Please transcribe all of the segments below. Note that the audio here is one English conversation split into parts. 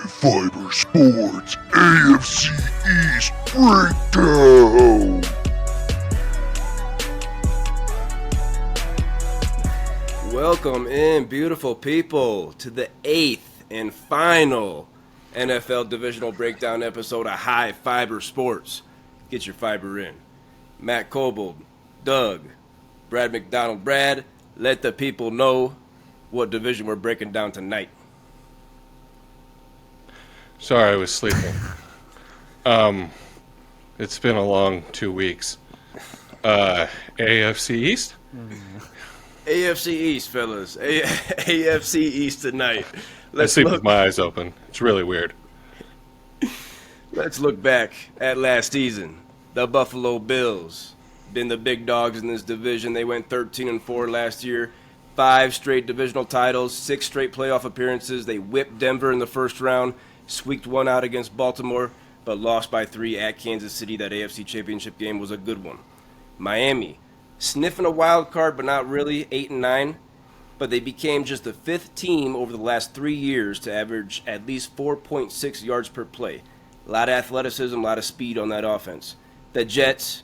Fiber Sports AFC East Breakdown. Welcome in, beautiful people, to the 8th and final NFL Divisional Breakdown episode of High Fiber Sports. Get your fiber in. Matt Cobold, Doug, Brad McDonald. Brad, let the people know what division we're breaking down tonight. Sorry, I was sleeping. It's been a long 2 weeks. AFC East? AFC East, fellas. AFC East tonight. I sleep with my eyes open. It's really weird. Let's look back at last season. The Buffalo Bills been the big dogs in this division. They went 13-4 last year. 5 straight divisional titles, 6 straight playoff appearances. They whipped Denver in the first round, squeaked one out against Baltimore, but lost by 3 at Kansas City. That AFC Championship game was a good one. Miami, sniffing a wild card, but not really, 8-9. But they became just the 5th team over the last 3 years to average at least 4.6 yards per play. A lot of athleticism, a lot of speed on that offense. The Jets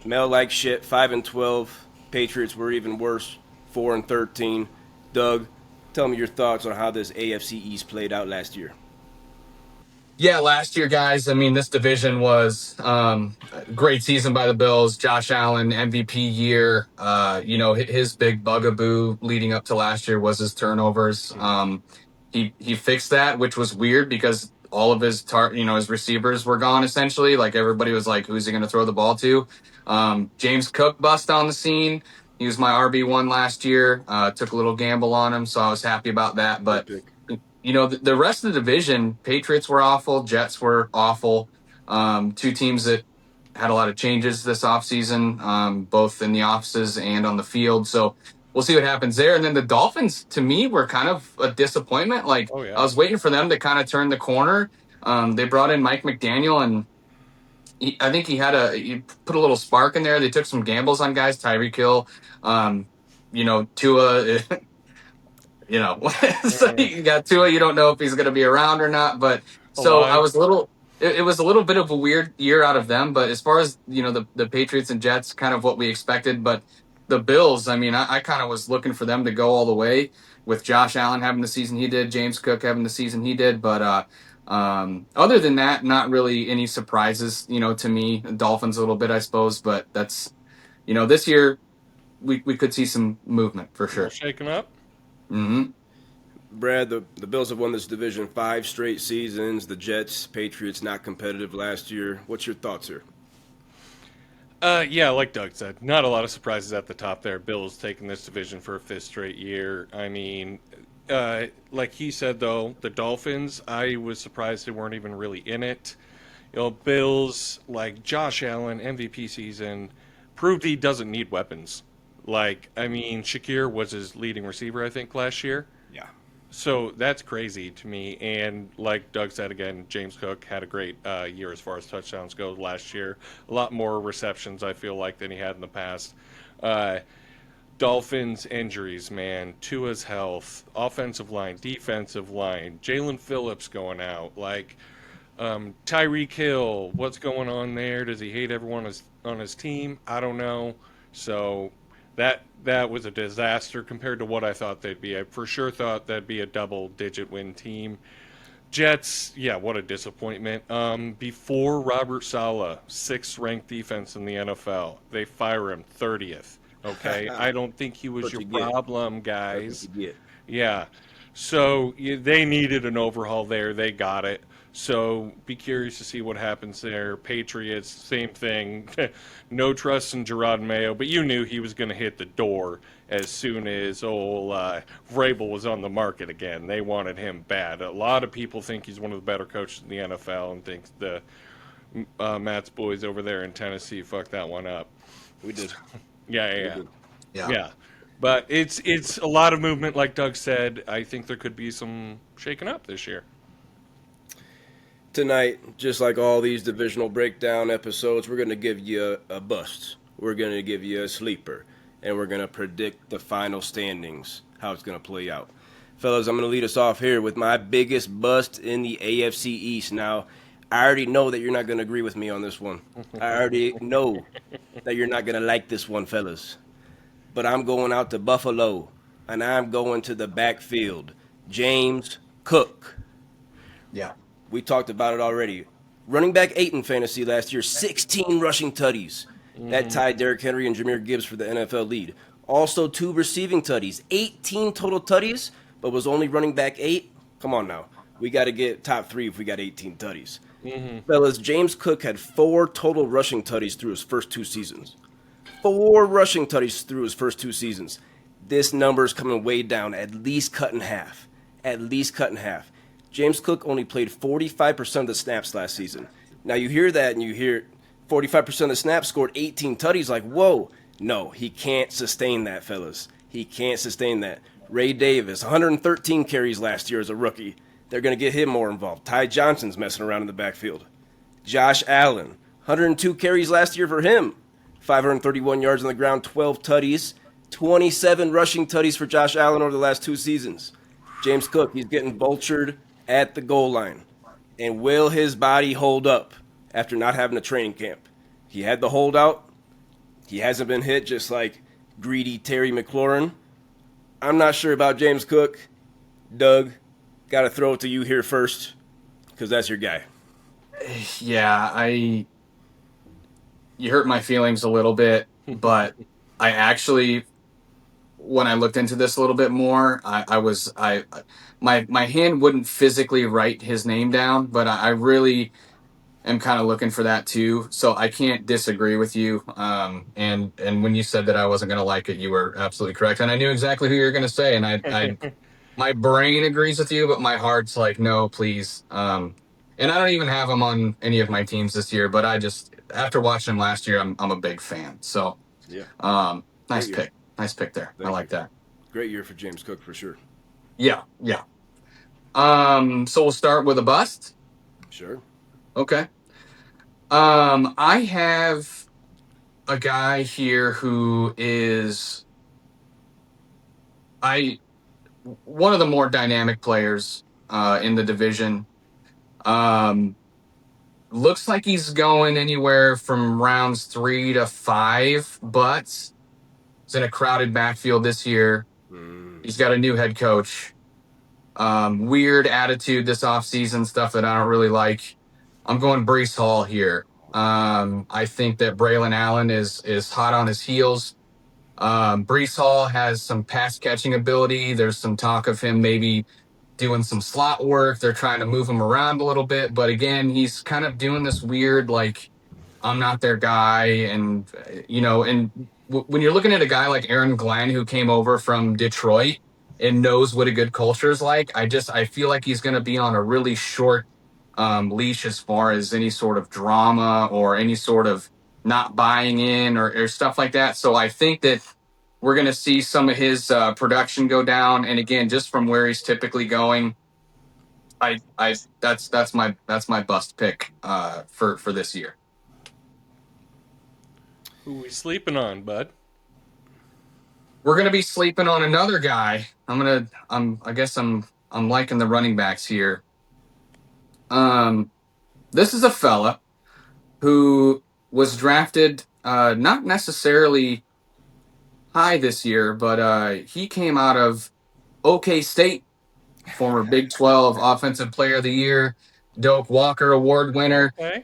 smell like shit, 5-12. Patriots were even worse, 4-13. Doug, tell me your thoughts on how this AFC East played out last year. Yeah, last year, guys, I mean, this division was a great season by the Bills. Josh Allen, MVP year. His big bugaboo leading up to last year was his turnovers. He fixed that, which was weird because all of his his receivers were gone essentially. Like everybody was like, who's he going to throw the ball to? James Cook bust on the scene. He was my RB1 last year. Took a little gamble on him, so I was happy about that. But the rest of the division, Patriots were awful, Jets were awful. 2 teams that had a lot of changes this offseason, both in the offices and on the field. So we'll see what happens there. And then the Dolphins, to me, were kind of a disappointment. I was waiting for them to kind of turn the corner. They brought in Mike McDaniel, and I think he put a little spark in there. They took some gambles on guys, Tyreek Hill, Tua. So you got Tua. You don't know if he's going to be around or not. But so I was it was a little bit of a weird year out of them. But as far as, the Patriots and Jets, kind of what we expected. But the Bills, I mean, I kind of was looking for them to go all the way with Josh Allen having the season he did, James Cook having the season he did. But other than that, not really any surprises, to me. Dolphins a little bit, I suppose. But that's, this year we could see some movement for sure. Shaking up. Mm-hmm. Brad, the Bills have won this division 5 straight seasons. The Jets, Patriots not competitive last year. What's your thoughts here? Yeah, like Doug said, not a lot of surprises at the top there. Bills taking this division for a 5th straight year. I mean, like he said, though, the Dolphins, I was surprised they weren't even really in it. Bills, like Josh Allen, MVP season, proved he doesn't need weapons. Shakir was his leading receiver, I think, last year. Yeah. So that's crazy to me. And like Doug said again, James Cook had a great year as far as touchdowns go last year. A lot more receptions, I feel like, than he had in the past. Dolphins injuries, man. Tua's health, offensive line, defensive line, Jalen Phillips going out. Tyreek Hill, what's going on there? Does he hate everyone on his team? I don't know. So that was a disaster compared to what I thought they'd be. I for sure thought that'd be a double-digit win team. Jets, yeah, what a disappointment. Before Robert Saleh, 6th ranked defense in the NFL. They fire him 30th. Okay, I don't think he was your problem, guys. Yeah, so they needed an overhaul there. They got it. So be curious to see what happens there. Patriots, same thing. No trust in Drake Maye, but you knew he was going to hit the door as soon as Vrabel was on the market again. They wanted him bad. A lot of people think he's one of the better coaches in the NFL and thinks the Matt's boys over there in Tennessee fucked that one up. We did. Yeah. But it's a lot of movement, like Doug said. I think there could be some shaking up this year. Tonight, just like all these divisional breakdown episodes, we're going to give you a bust. We're going to give you a sleeper. And we're going to predict the final standings, how it's going to play out. Fellas, I'm going to lead us off here with my biggest bust in the AFC East. Now, I already know that you're not going to agree with me on this one. I already know that you're not going to like this one, fellas. But I'm going out to Buffalo, and I'm going to the backfield. James Cook. Yeah. We talked about it already. Running back 8 in fantasy last year, 16 rushing tutties. That tied Derrick Henry and Jahmyr Gibbs for the NFL lead. Also 2 receiving tutties, 18 total tutties, but was only running back 8. Come on now. We got to get top 3 if we got 18 tutties. Fellas, James Cook had 4 total rushing tutties through his first 2 seasons. 4 rushing tutties through his first 2 seasons. This number is coming way down, at least cut in half. At least cut in half. James Cook only played 45% of the snaps last season. Now you hear that and you hear 45% of the snaps, scored 18 tutties, like, whoa. No, he can't sustain that, fellas. He can't sustain that. Ray Davis, 113 carries last year as a rookie. They're going to get him more involved. Ty Johnson's messing around in the backfield. Josh Allen, 102 carries last year for him. 531 yards on the ground, 12 tutties. 27 rushing tutties for Josh Allen over the last 2 seasons. James Cook, he's getting vultured at the goal line. And will his body hold up after not having a training camp? He had the holdout. He hasn't been hit, just like greedy Terry McLaurin. I'm not sure about James Cook. Doug, got to throw it to you here first, because that's your guy. Yeah, you hurt my feelings a little bit, but I actually, when I looked into this a little bit more, my hand wouldn't physically write his name down, but I really am kind of looking for that too. So I can't disagree with you. And when you said that I wasn't going to like it, you were absolutely correct. And I knew exactly who you were going to say. And I my brain agrees with you, but my heart's like, no, please. And I don't even have him on any of my teams this year, but after watching him last year, I'm a big fan. So, Yeah. nice pick. Nice pick there. Thank I like you. that. Great year for James Cook for sure. Yeah. So we'll start with a bust. Sure. Okay. I have a guy here who is one of the more dynamic players in the division. Looks like he's going anywhere from rounds 3 to 5, but he's in a crowded backfield this year. He's got a new head coach. Weird attitude this offseason, stuff that I don't really like. I'm going Breece Hall here. I think that Braylon Allen is hot on his heels. Breece Hall has some pass catching ability. There's some talk of him maybe doing some slot work. They're trying to move him around a little bit, but again, he's kind of doing this weird, like, I'm not their guy. And, when you're looking at a guy like Aaron Glenn, who came over from Detroit and knows what a good culture is like, I feel like he's going to be on a really short leash as far as any sort of drama or any sort of not buying in or stuff like that. So I think that we're going to see some of his production go down. And again, just from where he's typically going, that's my bust pick for this year. Who we sleeping on, bud? We're going to be sleeping on another guy. I guess I'm liking the running backs here. This is a fella who was drafted not necessarily high this year, but he came out of OK State, former Big 12 Offensive Player of the Year, Doak Walker Award winner, Okay.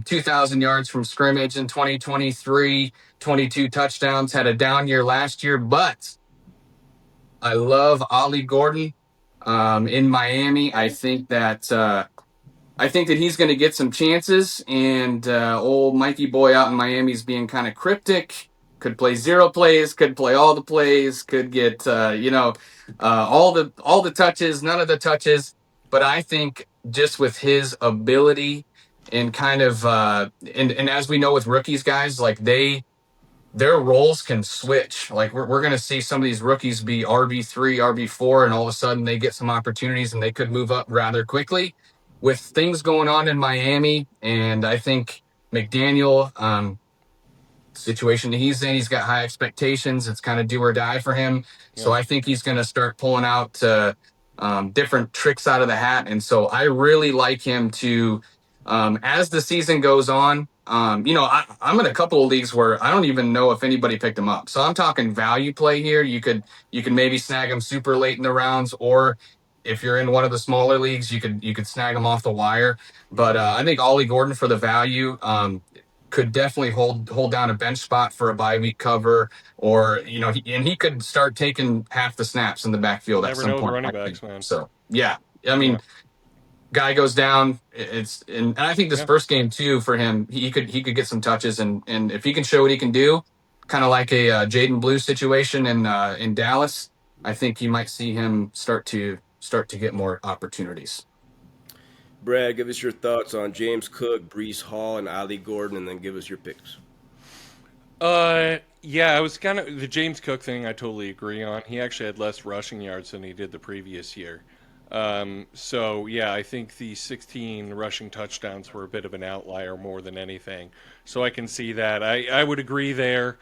2,000 yards from scrimmage in 2023, 22 touchdowns, had a down year last year, but I love Ollie Gordon in Miami. I think that he's going to get some chances, and old Mikey boy out in Miami is being kind of cryptic. Could play 0 plays, could play all the plays, could get all the touches, none of the touches. But I think just with his ability and kind of and as we know with rookies, guys, like their roles can switch. Like we're going to see some of these rookies be RB3, RB4, and all of a sudden they get some opportunities and they could move up rather quickly. With things going on in Miami, and I think McDaniel, situation that he's in. He's got high expectations. It's kind of do or die for him. So Yeah. I think he's going to start pulling out different tricks out of the hat. And so I really like him to, as the season goes on, I'm in a couple of leagues where I don't even know if anybody picked him up. So I'm talking value play here. You could maybe snag him super late in the rounds, or if you're in one of the smaller leagues, you could snag him off the wire. But I think Ollie Gordon for the value could definitely hold down a bench spot for a bye week cover, or he could start taking half the snaps in the backfield at Never some know the point. running I think. backs, man. So yeah, I Yeah. mean, guy goes down. And I think this Yeah. first game too for him, he could get some touches, and if he can show what he can do, kind of like a Jaden Blue situation in Dallas, I think you might see him start to get more opportunities. Brad, give us your thoughts on James Cook, Breece Hall, and Ali Gordon, and then give us your picks. Yeah, I was kind of the James Cook thing. I totally agree on. He actually had less rushing yards than he did the previous year. So yeah, I think the 16 rushing touchdowns were a bit of an outlier more than anything. So I can see that. I would agree there.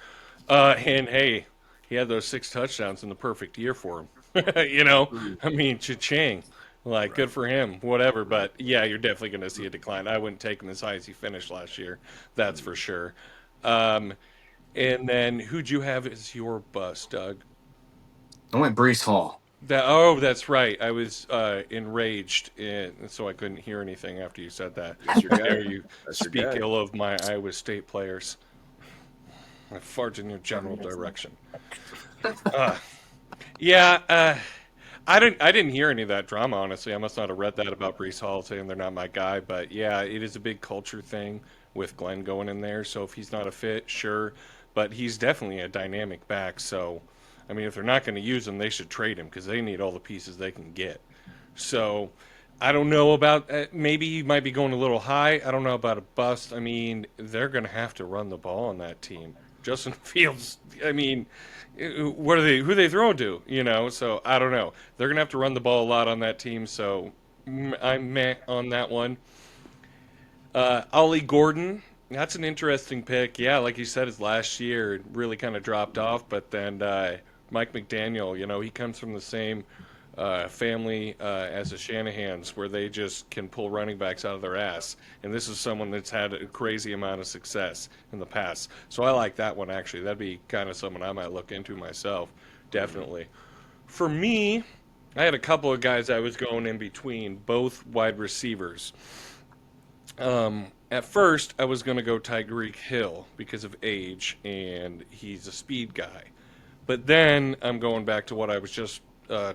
And hey, he had those 6 touchdowns in the perfect year for him. I mean, cha-ching. Like, good for him, whatever. But yeah, you're definitely going to see a decline. I wouldn't take him as high as he finished last year. That's for sure. Um, and then who'd you have as your bust, Doug? I went Breece Hall. That's right. I was enraged, so I couldn't hear anything after you said that. That's your How guy. dare you That's your speak guy. ill of my Iowa State players? I fart in your general direction. Yeah, I didn't hear any of that drama. Honestly, I must not have read that about Brees Hall saying they're not my guy. But yeah, it is a big culture thing with Glenn going in there. So if he's not a fit, sure, but he's definitely a dynamic back. So I mean, if they're not going to use him, they should trade him because they need all the pieces they can get. So I don't know about maybe he might be going a little high. I don't know about a bust. I mean, they're going to have to run the ball on that team. Justin Fields. I mean, what are they? Who are they throwing to? So I don't know. They're going to have to run the ball a lot on that team. So I'm meh on that one. Ollie Gordon. That's an interesting pick. Yeah, like you said, his last year it really kind of dropped off, but then Mike McDaniel, he comes from the same family as the Shanahans, where they just can pull running backs out of their ass. And this is someone that's had a crazy amount of success in the past. So I like that one, actually. That'd be kind of someone I might look into myself, definitely. For me, I had a couple of guys I was going in between, both wide receivers. At first, I was going to go Tyreek Hill because of age, and he's a speed guy. But then I'm going back to what I was just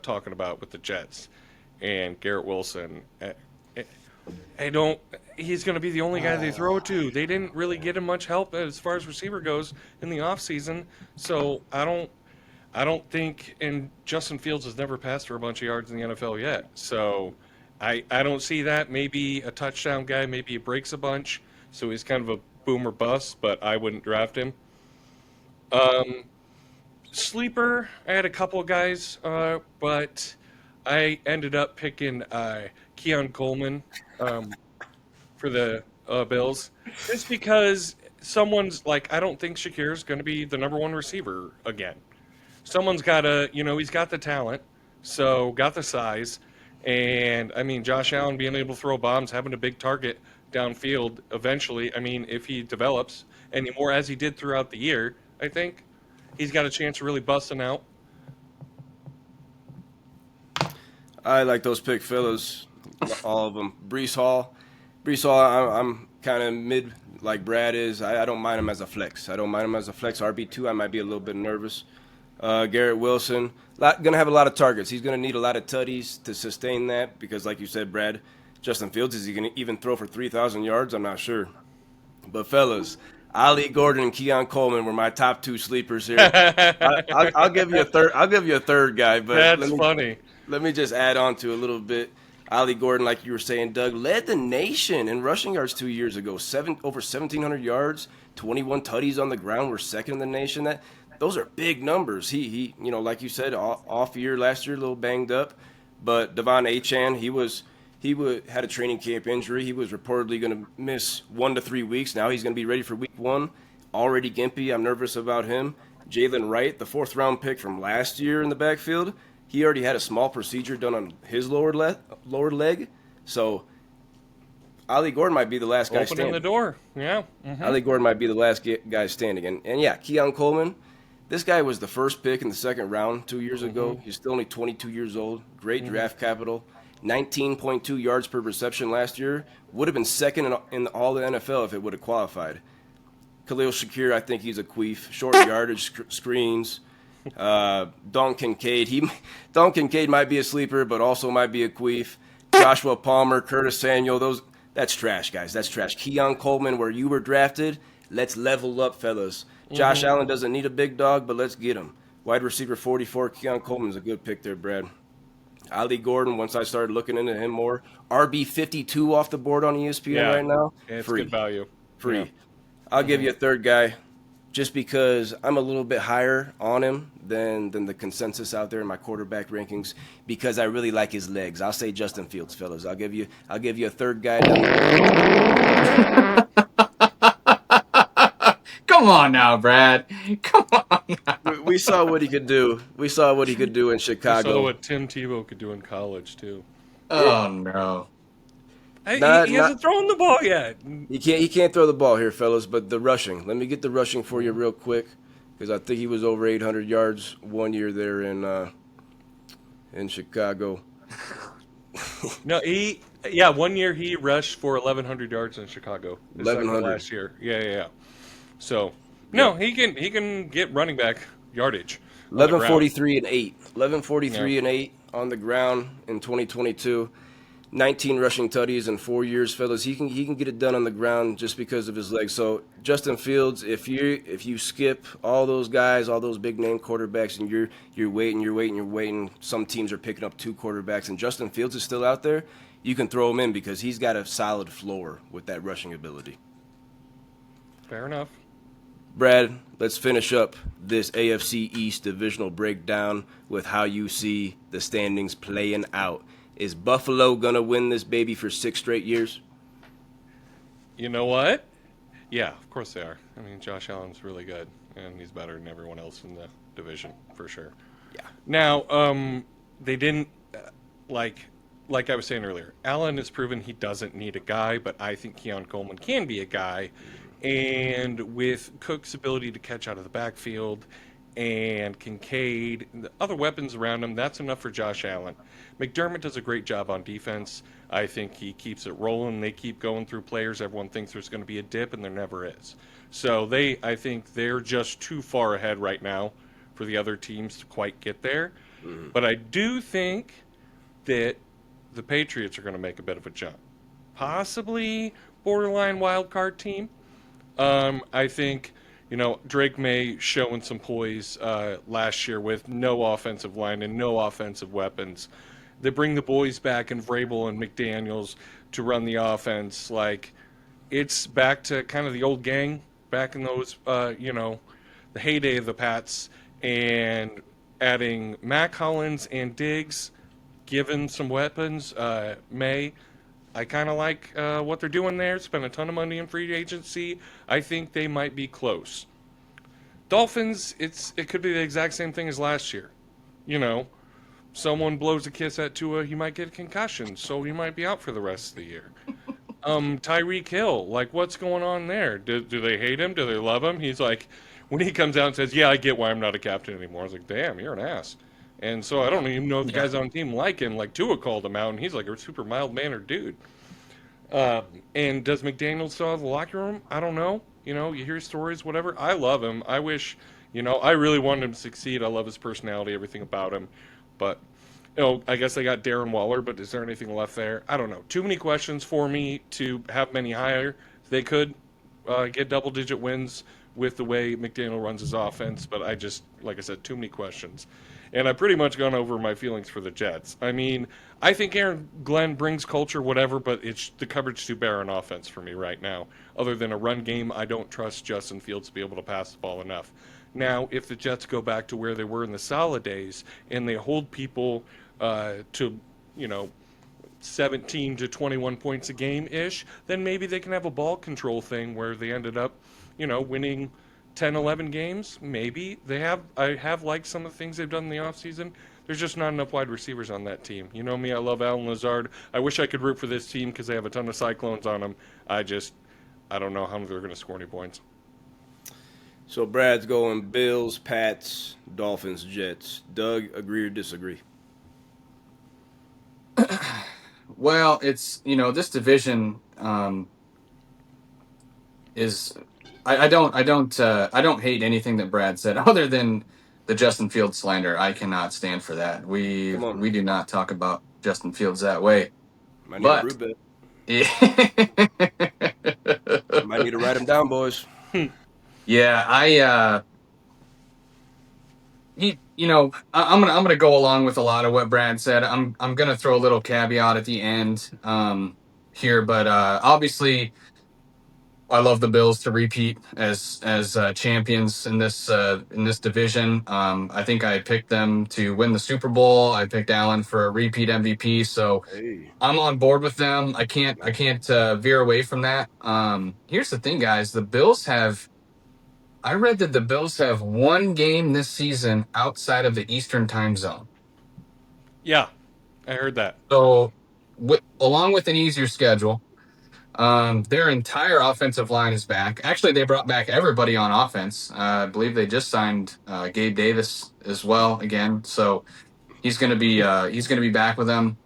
talking about with the Jets and Garrett Wilson. I don't. He's going to be the only guy they throw it to. They didn't really get him much help as far as receiver goes in the offseason. So I don't. I don't think, and Justin Fields has never passed for a bunch of yards in the NFL yet. So I don't see that. Maybe a touchdown guy, maybe he breaks a bunch. So he's kind of a boomer bust, but I wouldn't draft him. Um, Sleeper, I had a couple of guys, but I ended up picking Keon Coleman for the Bills. Just because someone's like, I don't think Shakir's going to be the number one receiver again. Someone's got to, he's got the talent, so got the size. And, I mean, Josh Allen being able to throw bombs, having a big target downfield eventually, I mean, if he develops anymore as he did throughout the year, I think he's got a chance of really busting out. I like those pick fellas, all of them. Brees Hall. Brees Hall, I'm kind of mid like Brad is. I don't mind him as a flex. I don't mind him as a flex. RB2, I might be a little bit nervous. Garrett Wilson, gonna have a lot of targets. He's gonna need a lot of tutties to sustain that because, like you said, Brad, Justin Fields, is he gonna even throw for 3,000 yards? I'm not sure. But fellas, Ali Gordon and Keon Coleman were my top two sleepers here. I'll give you a third. I'll give you a third guy, but That's funny. let me just add on to a little bit. Ali Gordon, like you were saying, Doug, led the nation in rushing yards 2 years ago. Over 1,700 yards, 21 tutties on the ground. We're second in the nation. Those are big numbers. He like you said, off year last year, a little banged up. But Devon Achane, had a training camp injury. He was reportedly going to miss 1 to 3 weeks. Now he's going to be ready for week 1. already gimpy. I'm nervous about him. Jalen Wright, the 4th-round pick from last year in the backfield, he already had a small procedure done on his lower leg. So Ali Gordon might be the last guy Opening standing. the door. Yeah. Mm-hmm. Ali Gordon might be the last guy standing. And yeah, Keon Coleman, this guy was the first pick in the 2nd round 2 years ago. He's still only 22 years old. Great draft capital. 19.2 yards per reception last year. Would have been second in all the NFL if it would have qualified. Khalil Shakir, I think he's a queef. Short yardage screens. Don Kincaid. Don Kincaid might be a sleeper, but also might be a queef. Joshua Palmer, Curtis Samuel, that's trash, guys. That's trash. Keon Coleman, where you were drafted, let's level up, fellas. Josh Allen doesn't need a big dog, but let's get him. Wide receiver 44, Keon Coleman's a good pick there, Brad. Ali Gordon, once I started looking into him more. RB 52 off the board on ESPN right now. Yeah, it's free. good value. Free. Yeah. I'll give you a third guy just because I'm a little bit higher on him than the consensus out there in my quarterback rankings because I really like his legs. I'll say Justin Fields, fellas. I'll give you a third guy down there. Come on now, Brad. Come on now. We saw what he could do. We saw what he could do in Chicago. I saw what Tim Tebow could do in college, too. Oh, no. He hasn't thrown the ball yet. He can't throw the ball here, fellas, but the rushing. Let me get the rushing for you real quick because I think he was over 800 yards one year there in Chicago. No, 1 year he rushed for 1,100 yards in Chicago. 1,100 last year. Yeah. So, no, he can get running back yardage. 1143 and 8. 1143 and 8 on the ground in 2022. 19 rushing tutties in 4 years, fellas. He can get it done on the ground just because of his legs. So Justin Fields, if you skip all those guys, all those big name quarterbacks, and you're waiting, some teams are picking up 2 quarterbacks, and Justin Fields is still out there, you can throw him in because he's got a solid floor with that rushing ability. Fair enough. Brad, let's finish up this AFC East divisional breakdown with how you see the standings playing out. Is Buffalo going to win this baby for 6 straight years? You know what? Yeah, of course they are. I mean, Josh Allen's really good, and he's better than everyone else in the division, for sure. Yeah. Now, they didn't, like I was saying earlier, Allen has proven he doesn't need a guy, but I think Keon Coleman can be a guy. And with Cook's ability to catch out of the backfield and Kincaid, the other weapons around him, that's enough for Josh Allen. McDermott does a great job on defense. I think he keeps it rolling. They keep going through players. Everyone thinks there's going to be a dip, and there never is. So I think they're just too far ahead right now for the other teams to quite get there. Mm-hmm. But I do think that the Patriots are going to make a bit of a jump. Possibly borderline wild card team. I think, Drake Maye showing some poise last year with no offensive line and no offensive weapons. They bring the boys back in Vrabel and McDaniels to run the offense. Like, it's back to kind of the old gang back in those, the heyday of the Pats, and adding Mac Hollins and Diggs, given some weapons, May. I kind of like what they're doing there. Spent a ton of money in free agency. I think they might be close. Dolphins, it could be the exact same thing as last year. Someone blows a kiss at Tua, he might get a concussion, so he might be out for the rest of the year. Tyreek Hill, like, what's going on there? Do they hate him? Do they love him? He's like, when he comes out and says, yeah, I get why I'm not a captain anymore. I was like, damn, you're an ass. And so I don't even know if the guys on the team like him. Like, Tua called him out, and he's like a super mild-mannered dude. And does McDaniels still have the locker room? I don't know. You hear stories, whatever. I love him. I wish, I really wanted him to succeed. I love his personality, everything about him. But, I guess they got Darren Waller, but is there anything left there? I don't know. Too many questions for me to have many higher. They could get double-digit wins with the way McDaniel runs his offense, but I just, like I said, too many questions. And I've pretty much gone over my feelings for the Jets. I mean, I think Aaron Glenn brings culture, whatever, but it's the coverage too bare on offense for me right now. Other than a run game, I don't trust Justin Fields to be able to pass the ball enough. Now, if the Jets go back to where they were in the solid days and they hold people to, 17 to 21 points a game-ish, then maybe they can have a ball control thing where they ended up, winning 10, 11 games, maybe. I have liked some of the things they've done in the offseason. There's just not enough wide receivers on that team. You know me, I love Alan Lazard. I wish I could root for this team because they have a ton of Cyclones on them. I don't know how they're going to score any points. So Brad's going Bills, Pats, Dolphins, Jets. Doug, agree or disagree? Well, it's, this division is I don't hate anything that Brad said other than the Justin Fields slander. I cannot stand for that. Come on. We do not talk about Justin Fields that way. Might need a brew But Might need to write them down, boys. yeah, I'm gonna go along with a lot of what Brad said. I'm gonna throw a little caveat at the end here, but obviously I love the Bills to repeat as champions in this division. I think I picked them to win the Super Bowl. I picked Allen for a repeat MVP, so Hey. I'm on board with them. I can't veer away from that. Here's the thing, guys. I read that the Bills have one game this season outside of the Eastern time zone. Yeah, I heard that. So, along with an easier schedule, their entire offensive line is back. Actually, they brought back everybody on offense. I believe they just signed Gabe Davis as well again. So he's going to be back with them.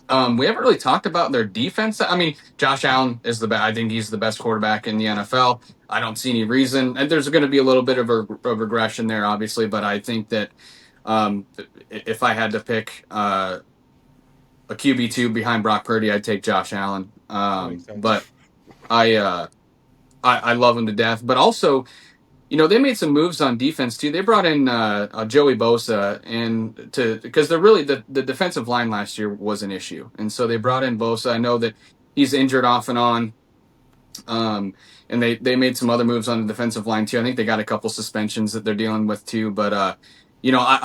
We haven't really talked about their defense. I mean, Josh Allen is I think he's the best quarterback in the NFL. I don't see any reason, and there's going to be a little bit of a regression there, obviously. But I think that if I had to pick a QB2 behind Brock Purdy, I'd take Josh Allen. But I love him to death. But also, they made some moves on defense too. They brought in Joey Bosa because they're really the defensive line last year was an issue, and so they brought in Bosa. I know that he's injured off and on, and they made some other moves on the defensive line too. I think they got a couple suspensions that they're dealing with too. But I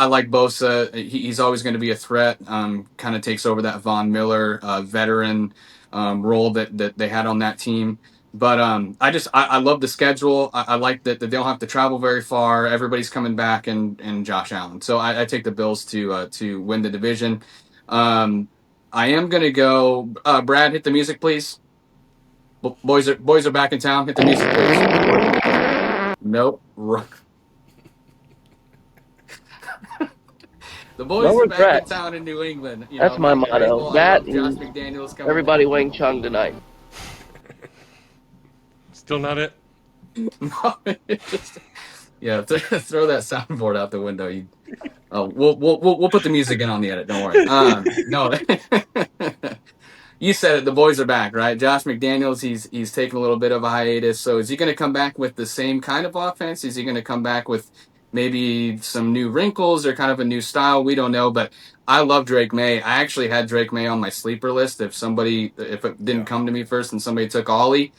like Bosa. He's always going to be a threat. Kind of takes over that Von Miller veteran role that they had on that team. But I love the schedule. I like that they don't have to travel very far. Everybody's coming back, and Josh Allen. So I take the Bills to win the division. I am gonna go. Brad, hit the music, please. Boys are back in town. Hit the music, please. Nope. The boys are back in town in New England. That's my motto. That Josh McDaniels coming. everybody Wang Chung tonight. Still not it? Throw that soundboard out the window. We'll put the music in on the edit. Don't worry. No, you said it. The boys are back, right? Josh McDaniels, he's taking a little bit of a hiatus. So is he going to come back with the same kind of offense? Is he going to come back with maybe some new wrinkles or kind of a new style? We don't know, but I love Drake Maye. I actually had Drake Maye on my sleeper list. If it didn't come to me first and somebody took Ollie.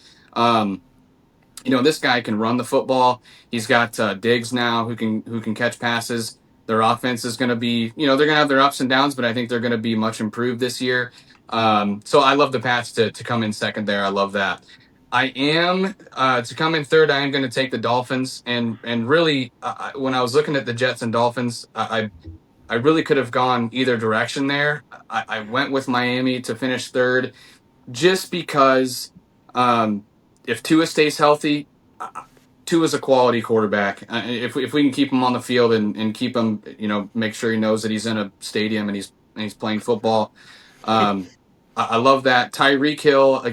This guy can run the football. He's got Diggs now who can catch passes. Their offense is going to be, they're going to have their ups and downs, but I think they're going to be much improved this year. So I love the Pats to come in second there. I love that. I am to come in third. I am going to take the Dolphins, and really, when I was looking at the Jets and Dolphins, I really could have gone either direction there. I went with Miami to finish third, just because if Tua stays healthy, Tua's a quality quarterback. If we can keep him on the field and keep him, make sure he knows that he's in a stadium and he's playing football. I love that. Tyreek Hill,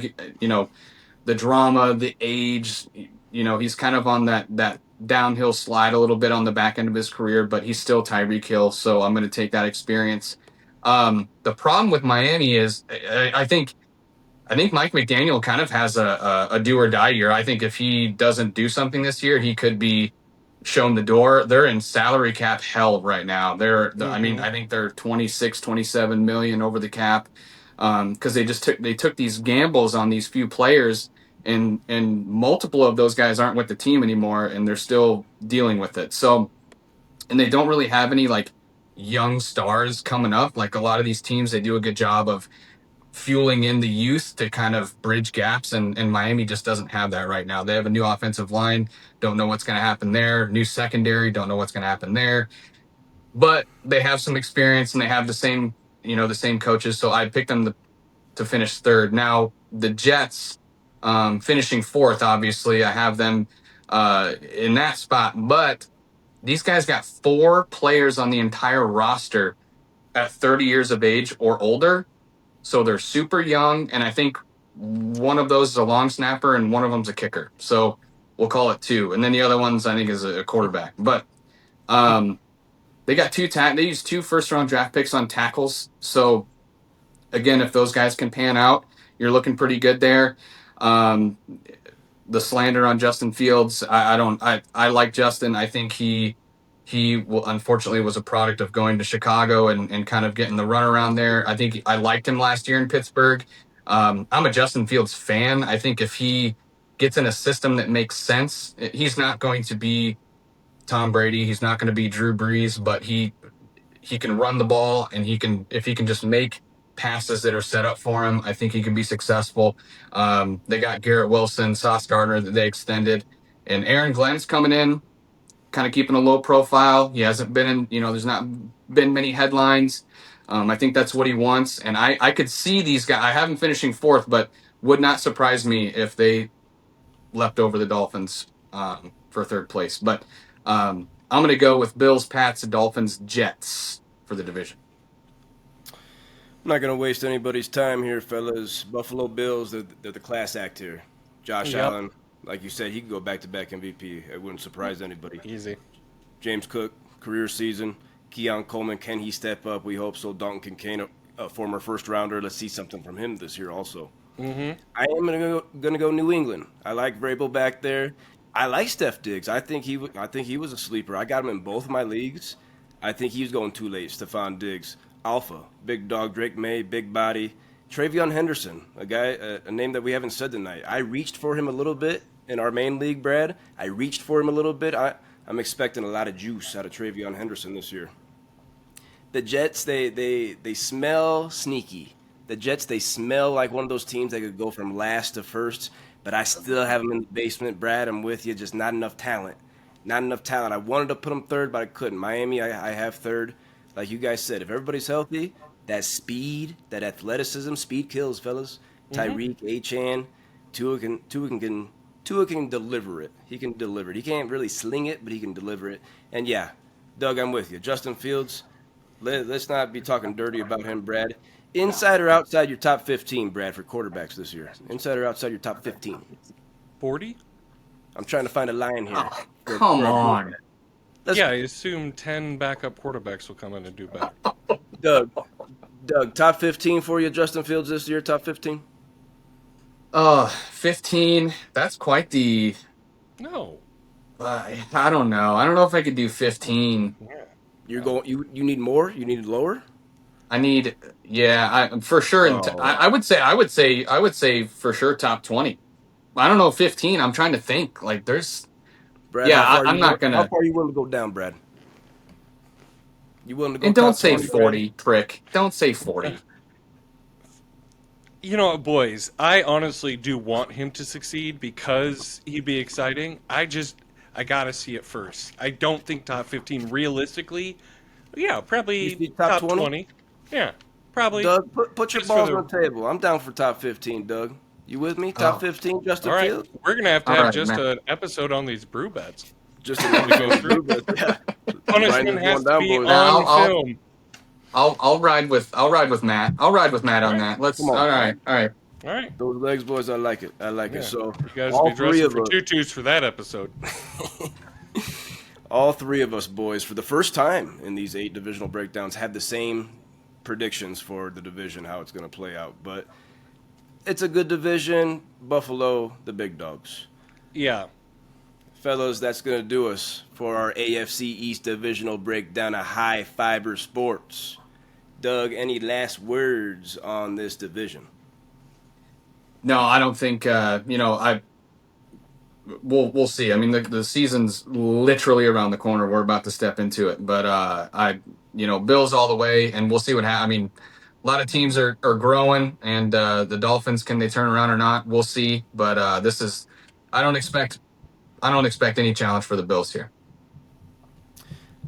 the drama, the age, he's kind of on that downhill slide a little bit on the back end of his career, but he's still Tyreek Hill. So I'm going to take that experience. The problem with Miami is I think Mike McDaniel kind of has a do or die year. I think if he doesn't do something this year, he could be shown the door. They're in salary cap hell right now. I mean, I think they're 26, 27 million over the cap because they took these gambles on these few players, and multiple of those guys aren't with the team anymore, and they're still dealing with it. So, and they don't really have any like young stars coming up. Like a lot of these teams, they do a good job of fueling in the youth to kind of bridge gaps, and Miami just doesn't have that right now. They have a new offensive line, don't know what's going to happen there. New secondary, don't know what's going to happen there. But they have some experience and they have the same, the same coaches. So I picked them to finish third. Now the Jets, finishing fourth, obviously I have them in that spot. But these guys got 4 players on the entire roster at 30 years of age or older. So they're super young. And I think one of those is a long snapper and one of them's a kicker. So we'll call it 2. And then the other one's, I think, is a quarterback. But they got they used 2 first-round draft picks on tackles. So again, if those guys can pan out, you're looking pretty good there. The slander on Justin Fields, I like Justin. I think he unfortunately was a product of going to Chicago and kind of getting the runaround there. I think I liked him last year in Pittsburgh. I'm a Justin Fields fan. I think if he gets in a system that makes sense, he's not going to be Tom Brady. He's not going to be Drew Brees, but he can run the ball, and if he can just make passes that are set up for him, I think he can be successful. They got Garrett Wilson, Sauce Gardner that they extended, and Aaron Glenn's coming in, kind of keeping a low profile. He hasn't been in, there's not been many headlines. I think that's what he wants. And I could see these guys, I have them finishing fourth, but would not surprise me if they leapt over the Dolphins for third place. But I'm going to go with Bills, Pats, Dolphins, Jets for the division. I'm not going to waste anybody's time here, fellas. Buffalo Bills, they're the class act here. Josh Allen, like you said, he could go back-to-back MVP. It wouldn't surprise anybody. Easy. James Cook, career season. Keon Coleman, can he step up? We hope so. Dalton Kincaid, a former first-rounder. Let's see something from him this year also. Mm-hmm. I am going to go New England. I like Vrabel back there. I like Steph Diggs. I think he was a sleeper. I got him in both of my leagues. I think he was going too late, Stephon Diggs. Alpha, big dog, Drake Maye, big body. Travion Henderson, a guy, a name that we haven't said tonight. I reached for him a little bit in our main league, Brad. I reached for him a little bit. I'm expecting a lot of juice out of Travion Henderson this year. The Jets, they smell sneaky. The Jets, they smell like one of those teams that could go from last to first, but I still have them in the basement, Brad. I'm with you. Just not enough talent. Not enough talent. I wanted to put them third, but I couldn't. Miami, I have third. Like you guys said, if everybody's healthy, that speed, that athleticism, speed kills, fellas. Tyreek, Achan, Tua can deliver it. He can deliver it. He can't really sling it, but he can deliver it. And yeah, Doug, I'm with you. Justin Fields, let's not be talking dirty about him, Brad. Inside or outside your top 15, Brad, for quarterbacks this year? Inside or outside your top 15? 40? I'm trying to find a line here. Oh, come on. I assume 10 backup quarterbacks will come in and do better. Doug, top 15 for you, Justin Fields this year, top 15? 15. That's quite the... No. I don't know. I don't know if I could do 15. Yeah. You need more? You need lower? I need, for sure. I would say for sure top 20. I don't know, 15. I'm trying to think. Like there's, Brad, I'm not gonna. How far are you willing to go down, Brad? You willing to go? And don't say 20, 40, Brad? prick. Don't say 40. You know what, boys? I honestly do want him to succeed because he'd be exciting. I gotta see it first. I don't think top 15 realistically. Yeah, probably top 20. Yeah, probably. Doug, put your balls on the table. I'm down for top 15, Doug. You with me? Top 15, Justin Fields? We're going to have an episode on these brew bets. Just to go through. Yeah. Punishment has to be on film. I'll ride with Matt. I'll ride with Matt on that. Let's. All right. Those legs, boys. I like it. So you guys will be dressing for tutus for that episode. All three of us, boys, for the first time in these 8 divisional breakdowns, had the same predictions for the division, how it's going to play out. But it's a good division. Buffalo, the big dogs. Yeah. Fellas, that's going to do us for our AFC East divisional breakdown of high fiber sports. Doug, any last words on this division? No, I don't think, we'll see. I mean, the season's literally around the corner. We're about to step into it. But, Bills all the way, and we'll see what happens. I mean, A lot of teams are growing, and the Dolphins, can they turn around or not? We'll see. But I don't expect any challenge for the Bills here.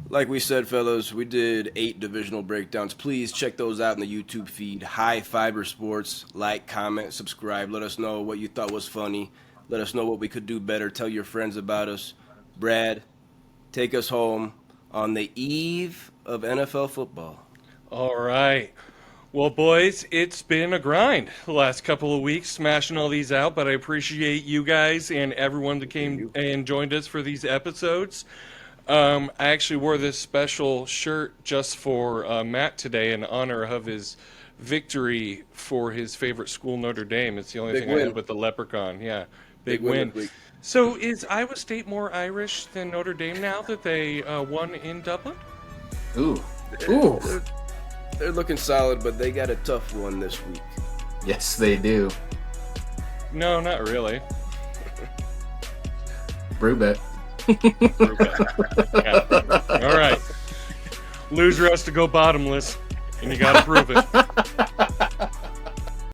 Like we said, fellas, we did 8 divisional breakdowns. Please check those out in the YouTube feed. High Fiber Sports. Like, comment, subscribe. Let us know what you thought was funny. Let us know what we could do better. Tell your friends about us. Brad, take us home on the eve of NFL football. All right. Well, boys, it's been a grind the last couple of weeks smashing all these out, but I appreciate you guys and everyone that came and joined us for these episodes. I actually wore this special shirt just for Matt today in honor of his victory for his favorite school, Notre Dame. It's the only Big thing I win. had with the leprechaun. Yeah, Big win this week. So is Iowa State more Irish than Notre Dame now that they won in Dublin? Ooh. They're looking solid, but they got a tough one this week. Yes, they do. No, not really. Brew bet. Yeah. All right. Loser has to go bottomless, and you got to prove it.